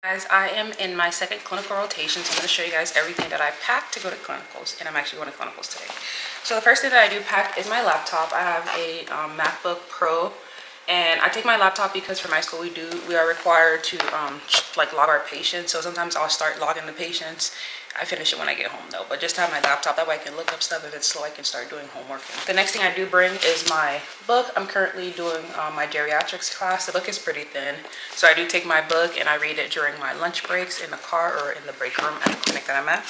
Guys, I am in my second clinical rotation, so I'm going to show you guys everything that I packed to go to clinicals, and I'm actually going to clinicals today. So the first thing that I do pack is my laptop. I have a MacBook Pro, and I take my laptop because for my school we are required to like log our patients. So sometimes I'll start logging the patients. I finish it when I get home though, but just to have my laptop, that way I can look up stuff. If it's slow, I can start doing homework. The next thing I do bring is my book. I'm currently doing my geriatrics class. The book is pretty thin, so I do take my book and I read it during my lunch breaks in the car or in the break room at the clinic that I'm at.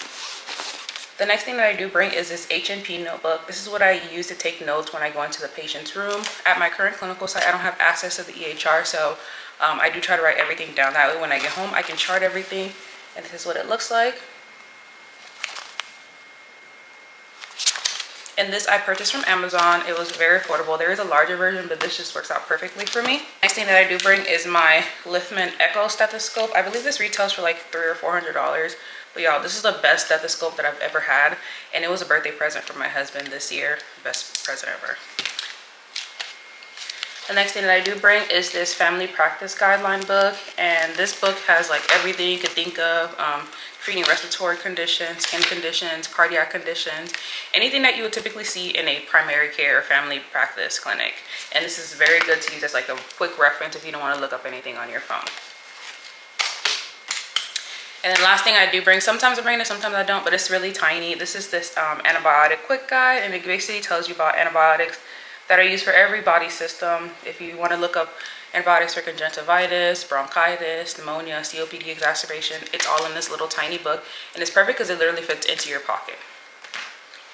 The next thing that I do bring is this FNP notebook. This is what I use to take notes when I go into the patient's room. At my current clinical site, I don't have access to the EHR, so I do try to write everything down. That way when I get home, I can chart everything, and this is what it looks like. And this I purchased from Amazon. It was very affordable. There is a larger version, but this just works out perfectly for me. Next thing that I do bring is my Lithman Echo stethoscope. I believe this retails for like $300 or $400. But y'all, this is the best stethoscope that I've ever had. And it was a birthday present from my husband this year. Best present ever. The next thing that I do bring is this family practice guideline book, and this book has like everything you could think of, treating respiratory conditions, skin conditions, cardiac conditions, anything that you would typically see in a primary care or family practice clinic. And this is very good to use as like a quick reference if you don't want to look up anything on your phone. And then last thing I do bring, sometimes I bring it, sometimes I don't, but it's really tiny. This is this antibiotic quick guide, and it basically tells you about antibiotics that are used for every body system. If you want to look up antibiotics for conjunctivitis, bronchitis, pneumonia, COPD exacerbation, it's all in this little tiny book, and it's perfect because it literally fits into your pocket.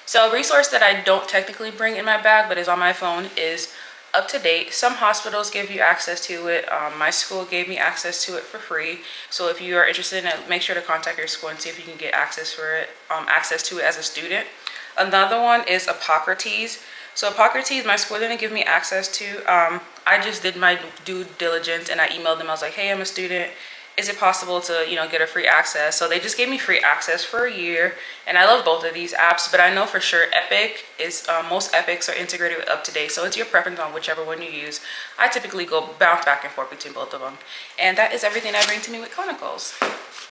So a resource that I don't technically bring in my bag but is on my phone is Up to Date. Some hospitals give you access to it. My school gave me access to it for free. So if you are interested in it, make sure to contact your school and see if you can get access to it as a student. Another one is Hippocrates. So Hippocrates, my school didn't give me access to. I just did my due diligence and I emailed them. I was like, hey, I'm a student. Is it possible to, get a free access? So they just gave me free access for a year. And I love both of these apps, but I know for sure Epic is, most Epics are integrated with Up to Date. So it's your preference on whichever one you use. I typically bounce back and forth between both of them. And that is everything I bring to me with clinicals.